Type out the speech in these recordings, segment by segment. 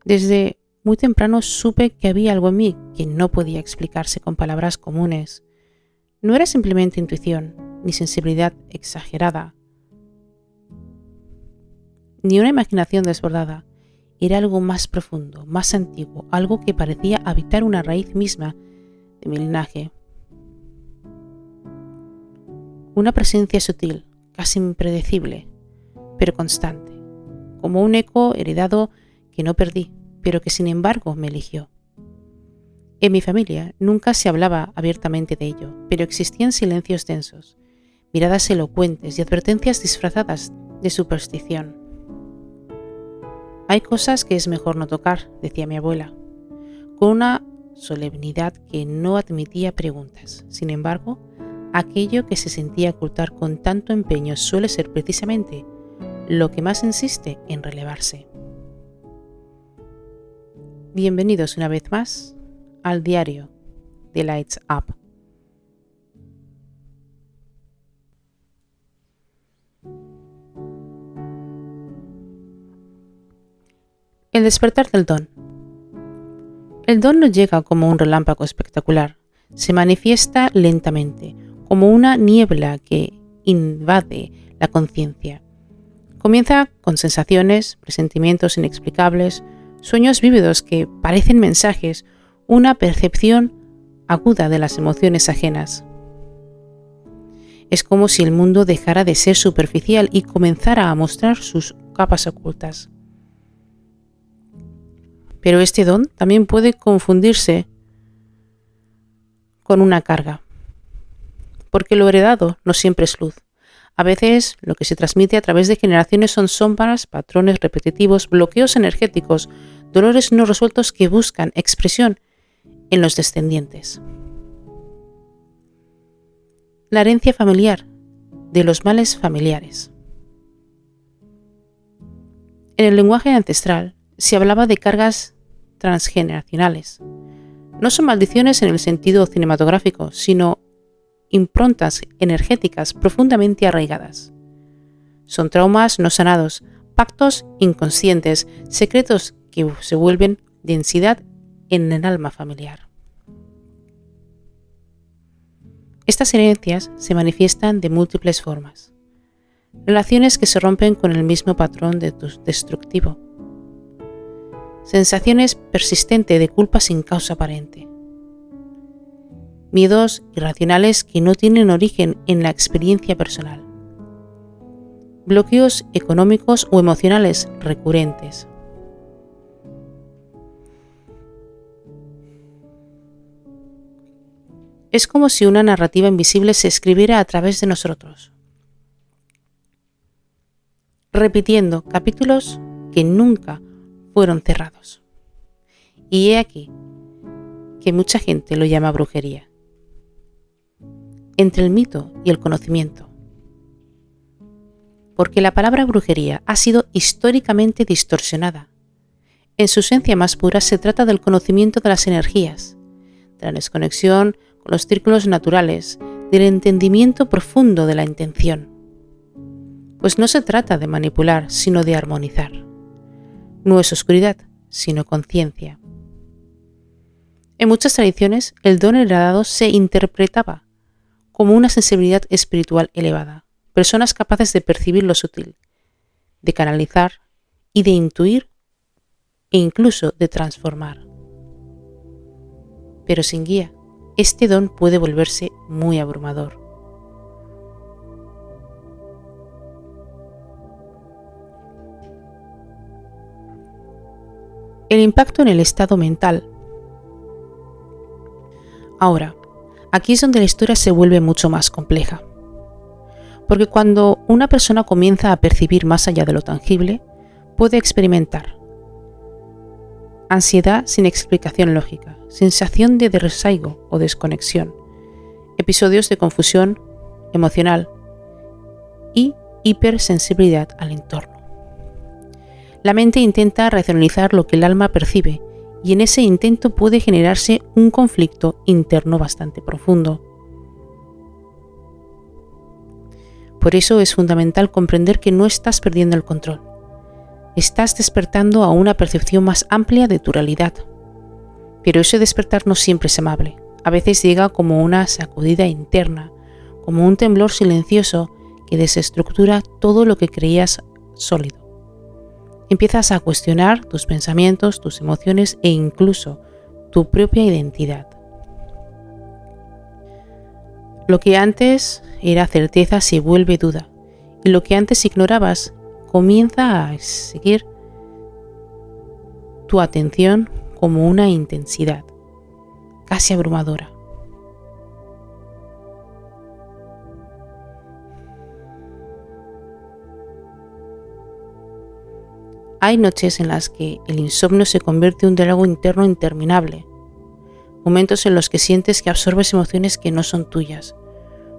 Desde muy temprano supe que había algo en mí que no podía explicarse con palabras comunes. No era simplemente intuición, ni sensibilidad exagerada, ni una imaginación desbordada. Era algo más profundo, más antiguo, algo que parecía habitar una raíz misma de mi linaje. Una presencia sutil, casi impredecible, pero constante, como un eco heredado que no perdí, pero que sin embargo me eligió. En mi familia nunca se hablaba abiertamente de ello, pero existían silencios densos, miradas elocuentes y advertencias disfrazadas de superstición. Hay cosas que es mejor no tocar, decía mi abuela, con una solemnidad que no admitía preguntas. Sin embargo, aquello que se sentía ocultar con tanto empeño suele ser precisamente lo que más insiste en relevarse. Bienvenidos una vez más al diario de Lights Up. El despertar del don. El don no llega como un relámpago espectacular, se manifiesta lentamente, como una niebla que invade la conciencia. Comienza con sensaciones, presentimientos inexplicables, sueños vívidos que parecen mensajes, una percepción aguda de las emociones ajenas. Es como si el mundo dejara de ser superficial y comenzara a mostrar sus capas ocultas. Pero este don también puede confundirse con una carga, porque lo heredado no siempre es luz. A veces lo que se transmite a través de generaciones son sombras, patrones repetitivos, bloqueos energéticos, dolores no resueltos que buscan expresión en los descendientes. La herencia familiar de los males familiares. En el lenguaje ancestral se hablaba de cargas transgeneracionales. No son maldiciones en el sentido cinematográfico, sino improntas energéticas profundamente arraigadas. Son traumas no sanados, pactos inconscientes, secretos que se vuelven densidad en el alma familiar. Estas herencias se manifiestan de múltiples formas. Relaciones que se rompen con el mismo patrón destructivo. Sensaciones persistentes de culpa sin causa aparente. Miedos irracionales que no tienen origen en la experiencia personal. Bloqueos económicos o emocionales recurrentes. Es como si una narrativa invisible se escribiera a través de nosotros, repitiendo capítulos que nunca fueron cerrados. Y he aquí que mucha gente lo llama brujería. Entre el mito y el conocimiento. Porque la palabra brujería ha sido históricamente distorsionada. En su esencia más pura se trata del conocimiento de las energías, de la desconexión con los círculos naturales, del entendimiento profundo de la intención. Pues no se trata de manipular, sino de armonizar. No es oscuridad, sino conciencia. En muchas tradiciones, el don heredado se interpretaba como una sensibilidad espiritual elevada, personas capaces de percibir lo sutil, de canalizar y de intuir e incluso de transformar. Pero sin guía, este don puede volverse muy abrumador. El impacto en el estado mental. Ahora, aquí es donde la historia se vuelve mucho más compleja. Porque cuando una persona comienza a percibir más allá de lo tangible, puede experimentar ansiedad sin explicación lógica, sensación de desarraigo o desconexión, episodios de confusión emocional y hipersensibilidad al entorno. La mente intenta racionalizar lo que el alma percibe y en ese intento puede generarse un conflicto interno bastante profundo. Por eso es fundamental comprender que no estás perdiendo el control. estás despertando a una percepción más amplia de tu realidad. Pero ese despertar no siempre es amable. A veces llega como una sacudida interna, como un temblor silencioso que desestructura todo lo que creías sólido. Empiezas a cuestionar tus pensamientos, tus emociones e incluso tu propia identidad. Lo que antes era certeza se vuelve duda, y lo que antes ignorabas comienza a seguir tu atención como una intensidad, casi abrumadora. Hay noches en las que el insomnio se convierte en un diálogo interno interminable, momentos en los que sientes que absorbes emociones que no son tuyas,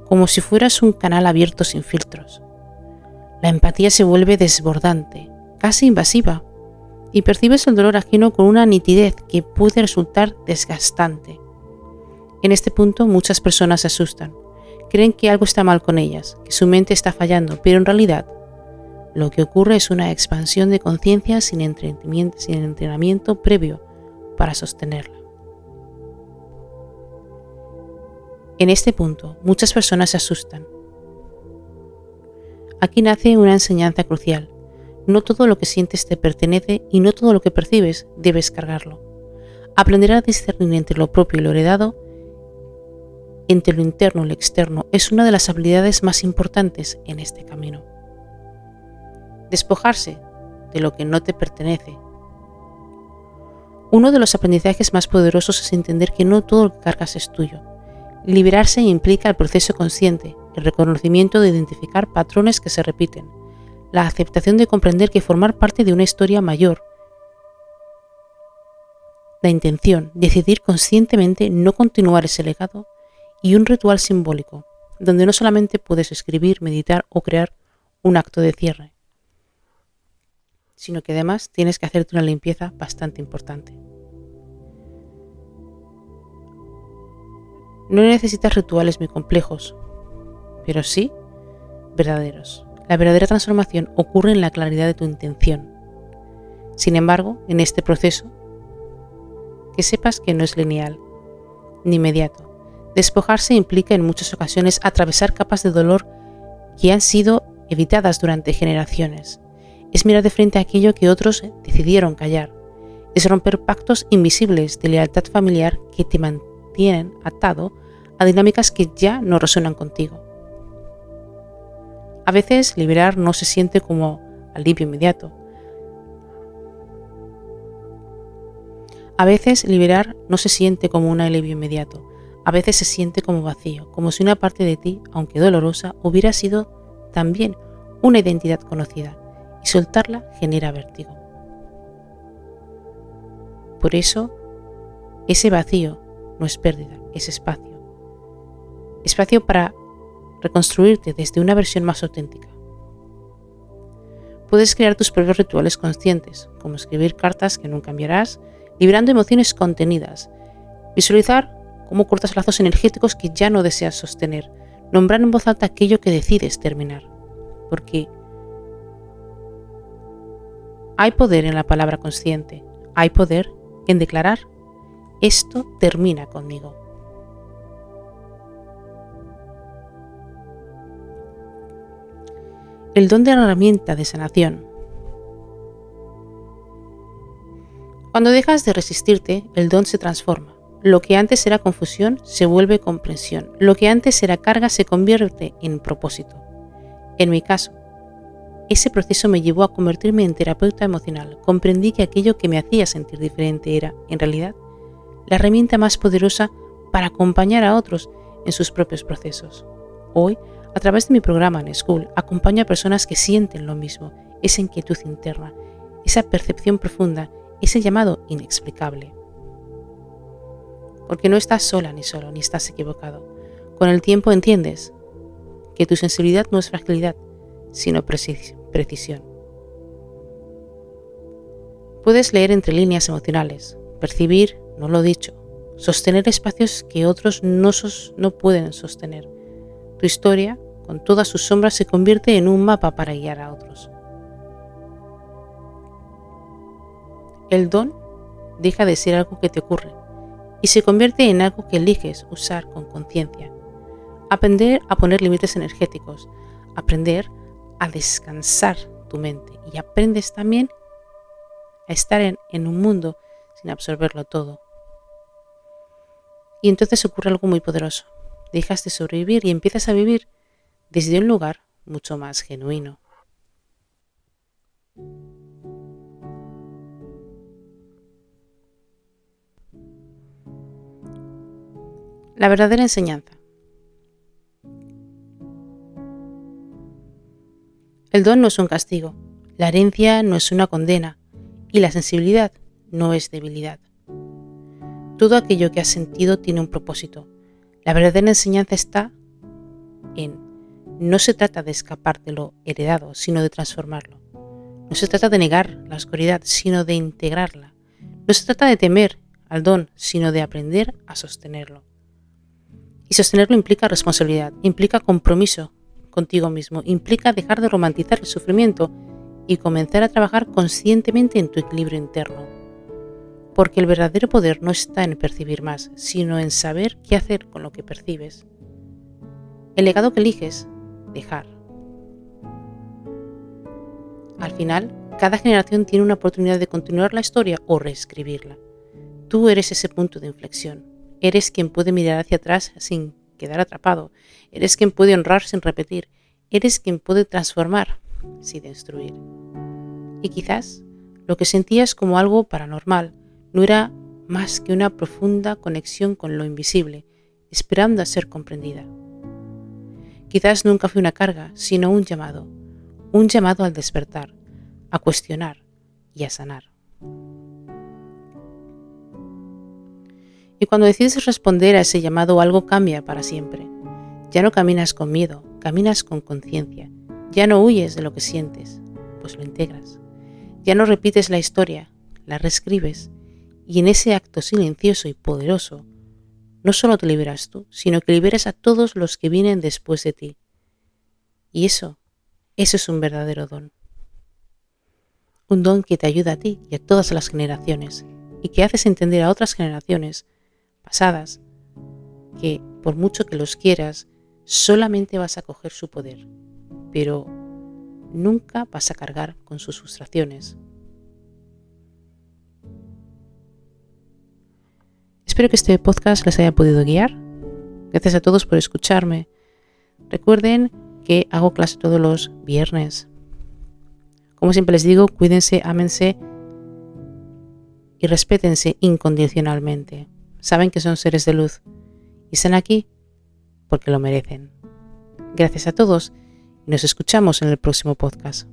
como si fueras un canal abierto sin filtros. La empatía se vuelve desbordante, casi invasiva, y percibes el dolor ajeno con una nitidez que puede resultar desgastante. En este punto muchas personas se asustan, creen que algo está mal con ellas, que su mente está fallando, pero en realidad lo que ocurre es una expansión de conciencia sin entrenamiento previo para sostenerla. En este punto, muchas personas se asustan. Aquí nace una enseñanza crucial. No todo lo que sientes te pertenece y no todo lo que percibes debes cargarlo. Aprender a discernir entre lo propio y lo heredado, entre lo interno y lo externo, es una de las habilidades más importantes en este camino. Despojarse de lo que no te pertenece. Uno de los aprendizajes más poderosos es entender que no todo lo que cargas es tuyo. Liberarse implica el proceso consciente, el reconocimiento de identificar patrones que se repiten, la aceptación de comprender que formar parte de una historia mayor, la intención, decidir conscientemente no continuar ese legado y un ritual simbólico, donde no solamente puedes escribir, meditar o crear un acto de cierre, sino que además tienes que hacerte una limpieza bastante importante. No necesitas rituales muy complejos, pero sí verdaderos. La verdadera transformación ocurre en la claridad de tu intención. Sin embargo, en este proceso, que sepas que no es lineal ni inmediato. Despojarse implica en muchas ocasiones atravesar capas de dolor que han sido evitadas durante generaciones. Es mirar de frente a aquello que otros decidieron callar. Es romper pactos invisibles de lealtad familiar que te mantienen atado a dinámicas que ya no resuenan contigo. A veces liberar no se siente como alivio inmediato. A veces liberar no se siente como un alivio inmediato. A veces se siente como vacío, como si una parte de ti, aunque dolorosa, hubiera sido también una identidad conocida, y soltarla genera vértigo. Por eso, ese vacío no es pérdida, es espacio. Espacio para reconstruirte desde una versión más auténtica. Puedes crear tus propios rituales conscientes, como escribir cartas que nunca enviarás, liberando emociones contenidas, visualizar cómo cortas lazos energéticos que ya no deseas sostener, nombrar en voz alta aquello que decides terminar, porque hay poder en la palabra consciente, hay poder en declarar, esto termina conmigo. El don de la herramienta de sanación. Cuando dejas de resistirte, el don se transforma. Lo que antes era confusión se vuelve comprensión. Lo que antes era carga se convierte en propósito. En mi caso, ese proceso me llevó a convertirme en terapeuta emocional. Comprendí que aquello que me hacía sentir diferente era, en realidad, la herramienta más poderosa para acompañar a otros en sus propios procesos. Hoy, a través de mi programa en School, acompaño a personas que sienten lo mismo, esa inquietud interna, esa percepción profunda, ese llamado inexplicable. Porque no estás sola ni solo, ni estás equivocado. Con el tiempo entiendes que tu sensibilidad no es fragilidad, sino precisión. Puedes leer entre líneas emocionales, percibir, no lo dicho, sostener espacios que otros no pueden sostener. Tu historia, con todas sus sombras, se convierte en un mapa para guiar a otros. El don deja de ser algo que te ocurre y se convierte en algo que eliges usar con conciencia. Aprender a poner límites energéticos, aprender a descansar tu mente y aprendes también a estar en un mundo sin absorberlo todo. Y entonces ocurre algo muy poderoso. Dejas de sobrevivir y empiezas a vivir desde un lugar mucho más genuino. La verdadera enseñanza. El don no es un castigo, la herencia no es una condena y la sensibilidad no es debilidad. Todo aquello que has sentido tiene un propósito. La verdadera enseñanza está en: no se trata de escapar de lo heredado, sino de transformarlo. No se trata de negar la oscuridad, sino de integrarla. No se trata de temer al don, sino de aprender a sostenerlo. Y sostenerlo implica responsabilidad, implica compromiso contigo mismo, implica dejar de romantizar el sufrimiento y comenzar a trabajar conscientemente en tu equilibrio interno. Porque el verdadero poder no está en percibir más, sino en saber qué hacer con lo que percibes. El legado que eliges, dejar. Al final, cada generación tiene una oportunidad de continuar la historia o reescribirla. Tú eres ese punto de inflexión. Eres quien puede mirar hacia atrás sin quedar atrapado. Eres quien puede honrar sin repetir. Eres quien puede transformar sin destruir. Y quizás lo que sentías como algo paranormal no era más que una profunda conexión con lo invisible, esperando a ser comprendida. Quizás nunca fue una carga, sino un llamado al despertar, a cuestionar y a sanar. Y cuando decides responder a ese llamado, algo cambia para siempre. Ya no caminas con miedo, caminas con conciencia. Ya no huyes de lo que sientes, pues lo integras. Ya no repites la historia, la reescribes. Y en ese acto silencioso y poderoso, no solo te liberas tú, sino que liberas a todos los que vienen después de ti. Y eso es un verdadero don. Un don que te ayuda a ti y a todas las generaciones, y que haces entender a otras generaciones pasadas que, por mucho que los quieras, solamente vas a coger su poder, pero nunca vas a cargar con sus frustraciones. Espero que este podcast les haya podido guiar. Gracias a todos por escucharme. Recuerden que hago clase todos los viernes. Como siempre les digo, cuídense, ámense y respétense incondicionalmente. Saben que son seres de luz y están aquí porque lo merecen. Gracias a todos y nos escuchamos en el próximo podcast.